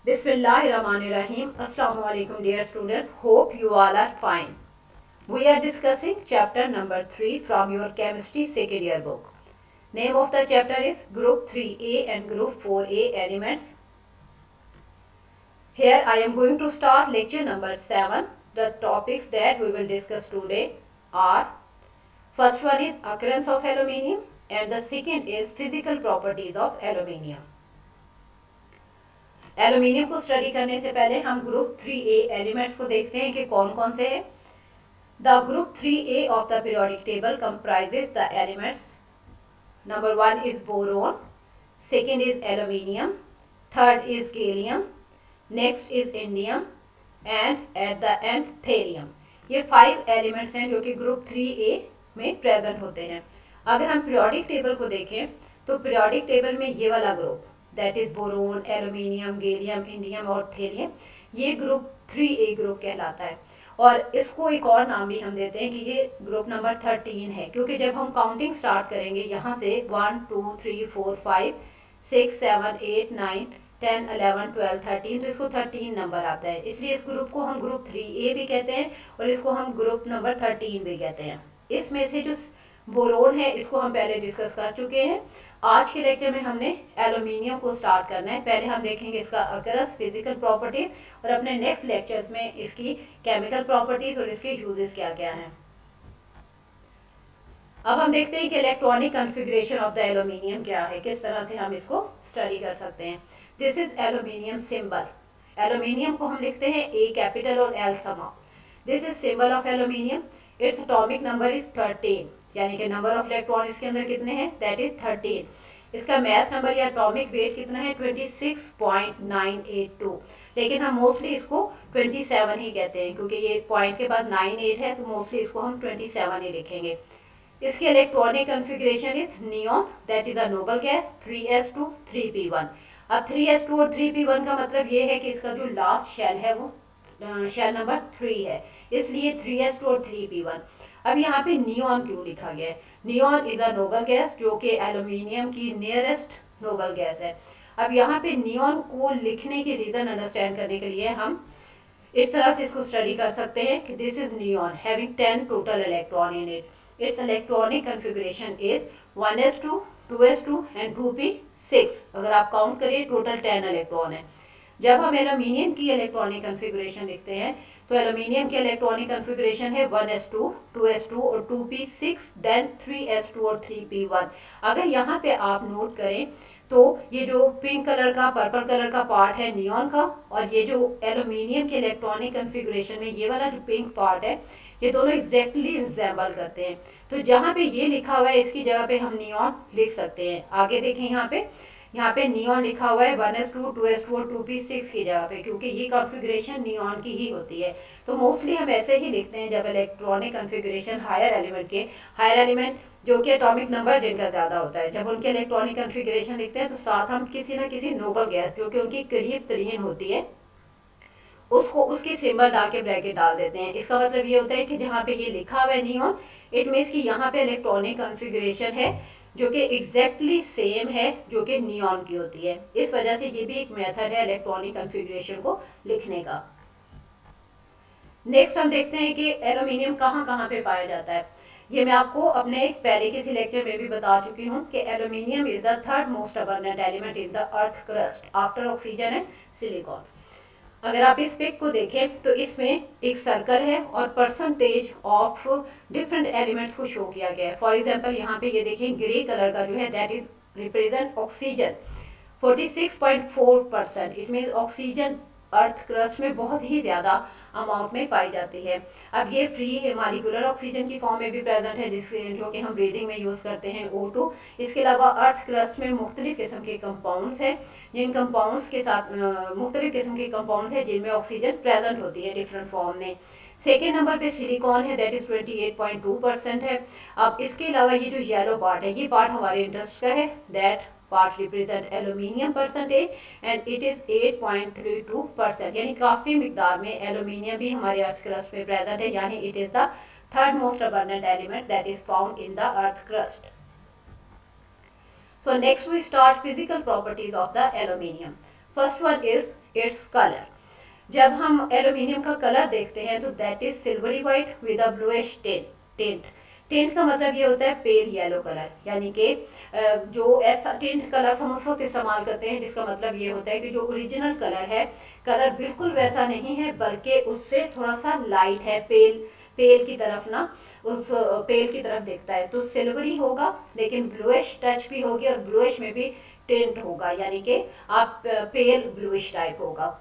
Bismillahirrahmanirrahim. Assalamu alaikum dear students. Hope you all are fine. We are discussing chapter number 3 from your chemistry second year book. Name of the chapter is Group 3A and Group 4A elements. Here I am going to start lecture number 7. The topics that we will discuss today are, first one is occurrence of aluminium and the second is physical properties of aluminium. Aluminium को study करने से पहले हम group 3A elements को देखते हैं कि कौन कौन से हैं. The group 3A of the periodic table comprises the elements. Number 1 is boron, second is aluminium, third is gallium, next is indium and at the end thorium. ये 5 एलिमेंट्स हैं जो कि ग्रुप 3A में प्रेजेंट होते हैं. अगर हम periodic table को देखें तो पीरियोडिक टेबल में ये वाला group that is boron, aluminium, gallium, indium और थेरियम, ये ग्रुप 3A ग्रुप कहलाता है. और इसको एक और नाम भी हम देते हैं कि ये ग्रुप नंबर 13 है, क्योंकि जब हम काउंटिंग स्टार्ट करेंगे यहाँ से 1 2 3 4 5 6 7 8 9 10 11 12 13, तो इसको 13 नंबर आता है. इसलिए इस ग्रुप को हम ग्रुप 3A भी कहते हैं और इसको हम ग्रुप नंबर 13 भी कहते हैं. इसमें से जो बोरोन है इसको हम पहले डिस्कस कर चुके हैं. आज के लेक्चर में हमने एल्यूमिनियम को स्टार्ट करना है. पहले हम देखेंगे इसका अकरस, फिजिकल प्रॉपर्टीज और अपने नेक्स्ट लेक्चर्स में इसकी केमिकल प्रॉपर्टीज और इसके यूजेस क्या क्या हैं. अब हम देखते हैं कि electronic configuration of the aluminium क्या है, किस तरह से हम इसको स्टडी कर सकते हैं. This is aluminium symbol. Aluminium को हम लिखते हैं ए कैपिटल और L small. This is symbol of aluminium. Its atomic number is 13, यानी कि नंबर ऑफ इलेक्ट्रॉन इसके अंदर कितने हैं, दैट इज 13. इसका मास नंबर या एटॉमिक वेट कितना है, 26.982. लेकिन हम मोस्टली इसको 27 ही कहते हैं, क्योंकि ये पॉइंट के बाद 98 है तो मोस्टली इसको हम 27 ही लिखेंगे. इसके electronic configuration is neon, that is a noble gas, 3s2 3p1. अब 3s2 और 3p1 का मतलब ये है कि इसका जो लास्ट शेल है वो शेल नंबर 3 है, इसलिए 3s2 और 3p1. अब यहाँ पे नियॉन क्यों लिखा गया है. Neon is a noble gas जो कि एल्यूमिनियम की नियरेस्ट नोबल गैस है. अब यहाँ पे नियॉन को लिखने के रीजन अंडरस्टैंड करने के लिए हम इस तरह से इसको स्टडी कर सकते हैं कि this is neon having 10 total electron in it. It's electronic configuration is 1s2 2s2 and 2p6. अगर आप काउंट करिए टोटल 10 इलेक्ट्रॉन है. जब हम एल्यूमिनियम की इलेक्ट्रॉनिक कॉन्फ़िगरेशन लिखते हैं तो एल्यूमिनियम की इलेक्ट्रॉनिक कॉन्फ़िगरेशन है 1s2 2s2 और 2p6 देन 3s2 और 3p1. अगर यहाँ पे आप नोट करें तो ये जो पिंक कलर का पर्पल कलर का पार्ट है नियॉन का, और ये जो एल्यूमिनियम के इलेक्ट्रॉनिक कॉन्फ़िगरेशन में ये वाला जो पिंक पार्ट है, ये दोनों एग्जैक्टली रिजेंबल करते हैं. तो जहाँ पे ये लिखा हुआ है इसकी जगह पे हम नियॉन लिख सकते हैं. आगे देखें यहाँ पे नियॉन लिखा हुआ है 1s2 2s2 और 2p6 की जगह पे, क्योंकि ये कॉन्फ़िगरेशन नियॉन की ही होती है. तो मोस्टली हम ऐसे ही लिखते हैं जब इलेक्ट्रॉनिक कॉन्फ़िगरेशन हायर एलिमेंट जो कि एटॉमिक नंबर जिनका ज़्यादा होता है, जब उनके इलेक्ट्रॉनिक कॉन्फ़िगरेशन लिखते हैं तो साथ हम किसी न किसी नोबल गैस जो कि उनकी करीब तरीन होती है उसको उसकी सिंबल डाल के ब्रैकेट डाल देते हैं. इसका मतलब ये होता है कि जहाँ पे ये लिखा हुआ है नियॉन, इट मीन्स कि यहाँ पे इलेक्ट्रॉनिक कॉन्फ़िगरेशन है जो कि एग्जैक्टली सेम है जो कि नियॉन की होती है. इस वजह से ये भी एक मेथड है इलेक्ट्रॉनिक कॉन्फ़िगरेशन को लिखने का. नेक्स्ट हम देखते हैं कि एल्यूमिनियम कहाँ कहाँ पे पाया जाता है. ये मैं आपको अपने पहले किसी लेक्चर में भी बता चुकी हूँ कि aluminium is the third most abundant element in the earth crust after oxygen and silicon. अगर आप इस पिक को देखें तो इसमें एक सर्कल है और परसेंटेज ऑफ डिफरेंट एलिमेंट्स को शो किया गया है. फॉर एग्जांपल यहाँ पे ये देखें ग्रे कलर का जो है that is represent oxygen 46.4%. It mean oxygen earth crust में बहुत ही ज्यादा अमाउंट में पाई जाती है. अब ये फ्री मॉलिक्यूलर ऑक्सीजन की फॉर्म में भी प्रेजेंट है जो कि हम ब्रीदिंग में यूज करते हैं O2. इसके अलावा अर्थ क्रस्ट में मुख्तलिफ किस्म के कंपाउंड्स हैं, जिन कंपाउंड्स के साथ मुख्तलिफ किस्म के कंपाउंड्स हैं जिनमें ऑक्सीजन प्रेजेंट होती है डिफरेंट फॉर्म में. सेकेंड नंबर पे सिलिकॉन है दैट इज 28.2% है. अब इसके अलावा ये जो येलो पार्ट है ये पार्ट हमारे इंटरेस्ट का है, that part represent aluminium percentage and it is 8.32%. यानी काफी मिकदार में एल्यूमिनियम भी हमारे अर्थ क्रस्ट में प्रेजेंट है, यानी it is the third most abundant element that is found in the earth crust. So next we start physical properties of the aluminium. First one is its colour. जब हम aluminium का colour देखते हैं तो that is silvery white with a bluish tint. Tint का मतलब ये होता है पेल येलो कलर, यानी कि जो ऐसा टिंट कलर हम उस वक्त इस्तेमाल करते हैं जिसका मतलब ये होता है कि जो ओरिजिनल कलर है, कलर बिल्कुल वैसा नहीं है बल्कि उससे थोड़ा सा लाइट है, पेल पेल की तरफ ना, उस पेल की तरफ दिखता है, तो सिल्वरी होगा लेकिन ब्लूइश टच भी होगी और ब्लूइश में भी टिंट होगा, यानी कि आप पेल ब्लूइश टाइप होगा।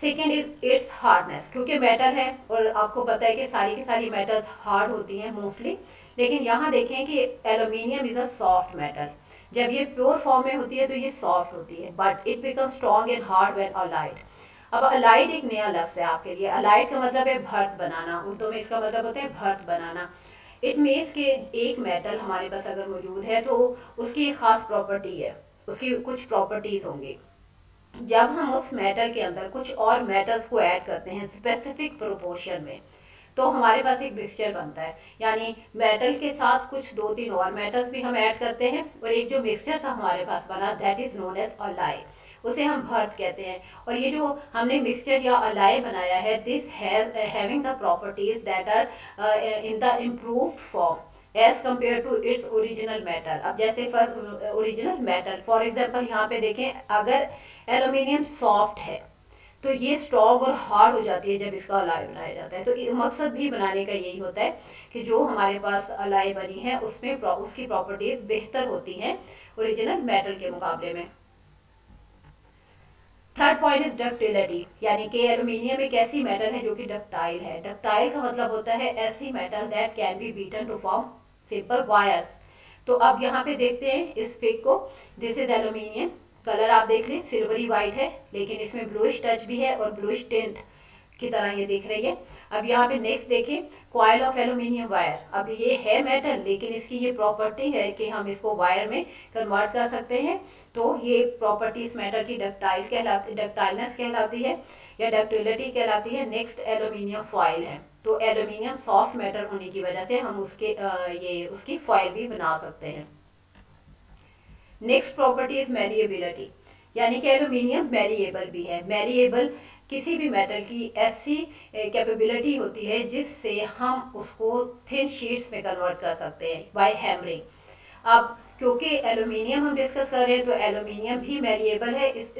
सेकेंड इज इट्स हार्डनेस, क्योंकि मेटल है और आपको पता है कि सारी की सारी मेटल्स हार्ड होती हैं मोस्टली, लेकिन यहाँ देखें कि aluminium is a soft metal. जब ये प्योर फॉर्म में होती है तो ये सॉफ्ट होती है, but it become strong and hard when allied. अब अलाइड एक नया लफ्ज है आपके लिए। अलाइड का मतलब है भर्त बनाना, उर्दू में इसका मतलब होता है भर्त बनाना। इट मीन्स के एक मेटल हमारे पास अगर मौजूद है तो उसकी एक खास प्रॉपर्टी है, उसकी कुछ प्रॉपर्टीज होंगी। जब हम उस मेटल के अंदर कुछ और मेटल्स को ऐड करते हैं स्पेसिफिक प्रोपोर्शन में, तो हमारे पास एक मिक्सचर बनता है, यानी मेटल के साथ कुछ 2-3 और मेटल्स भी हम ऐड करते हैं और एक जो मिक्सचर सा हमारे पास बना that is known as alloy, उसे हम भर्त कहते हैं। और ये जो हमने मिक्सचर या अलाई बनाया है, this having the properties that are in the improved form as compare to its original metal. अब जैसे first original metal for example यहाँ पे देखें, अगर एल्यूमिनियम सॉफ्ट है तो ये स्ट्रॉन्ग और हार्ड हो जाती है जब इसका अलाई बनाया जाता है। तो मकसद भी बनाने का यही होता है कि जो हमारे पास अलाई बनी है उसमें उसकी प्रॉपर्टीज बेहतर होती हैं ओरिजिनल मेटल के मुकाबले में। थर्ड पॉइंट इज डक्टिलिटी, यानी कि एल्यूमिनियम एक ऐसी मेटल है जो कि डक्टाइल है। डक्टाइल का मतलब होता है ऐसी metal that can be beaten to form simple wires. तो अब यहाँ पे देखते हैं इस पिक को, दिस इज एल्यूमिनियम, कलर आप देख लें सिल्वरी वाइट है लेकिन इसमें ब्लूइश टच भी है और ब्लूइश टिंट की तरह ये दिख रही है। अब यहाँ पे नेक्स्ट देखें, कॉइल ऑफ एल्यूमिनियम वायर। अब ये है मेटल लेकिन इसकी ये प्रॉपर्टी है कि हम इसको वायर में कन्वर्ट कर सकते हैं, तो ये प्रॉपर्टी इस मेटल की डक्टाइलनेस कहलाती है या डक्टिलिटी कहलाती है। नेक्स्ट एल्यूमिनियम फॉइल है, तो एल्यूमिनियम सॉफ्ट मेटल होने की वजह से हम ये उसकी फॉइल भी बना सकते हैं। नेक्स्ट प्रॉपर्टी इज मैलिएबिलिटी, यानी कि एल्यूमिनियम मैलिएबल भी है। मैलिएबल किसी भी मेटल की ऐसी कैपेबिलिटी होती है जिससे हम उसको थिन शीट्स में कन्वर्ट कर सकते हैं बाय हैमरिंग। अब क्योंकि एल्यूमिनियम हम डिस्कस कर रहे हैं तो एल्यूमिनियम भी मैलिएबल है, इस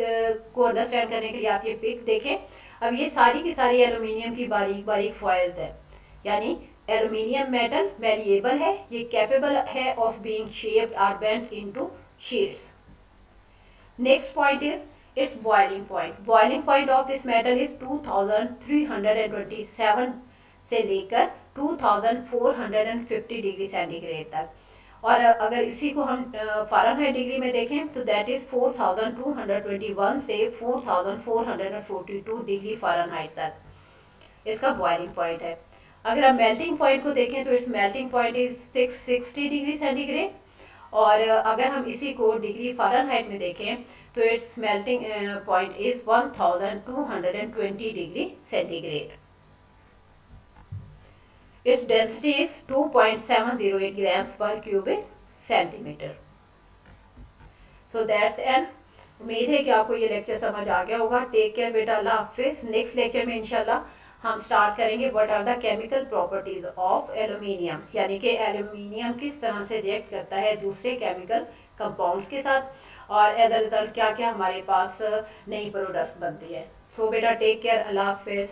को अंडरस्टैंड करने के लिए आप ये पिक देखें। अब ये सारी की सारी एल्यूमिनियम की बारीक बारीक फॉइल्स है, यानी एल्यूमिनियम मेटल मैलिएबल है, ये कैपेबल है ऑफ बीइंग शेप्ड और bent into sheets. Next point is its boiling point. Boiling point of this metal is 2327 से लेकर 2450 डिग्री सेंटीग्रेड तक। और अगर इसी को हम फ़ारेनहाइट डिग्री में देखें तो दैट इज 4221 से 4442 डिग्री फ़ारेनहाइट तक इसका बॉइलिंग पॉइंट है। अगर हम मेल्टिंग पॉइंट को देखें तो इस melting point is 660 degree centigrade, और अगर हम इसी को डिग्री फ़ारेनहाइट में देखें तो its melting point is 1220 degree centigrade. Its density is 2.708 grams per cubic centimetre. So that's end. उम्मीद है कि आपको ये लेक्चर समझ आ गया होगा। टेक केयर बेटा, अल्लाह हाफिज। नेक्स्ट लेक्चर में इंशाल्लाह हम स्टार्ट करेंगे what are the chemical properties of aluminium, यानी कि एल्यूमिनियम किस तरह से रिएक्ट करता है दूसरे केमिकल कंपाउंड्स के साथ, और एज अ रिजल्ट क्या क्या हमारे पास नई प्रोडक्ट्स बनती है। सो बेटा टेक केयर, अल्लाह हाफिज।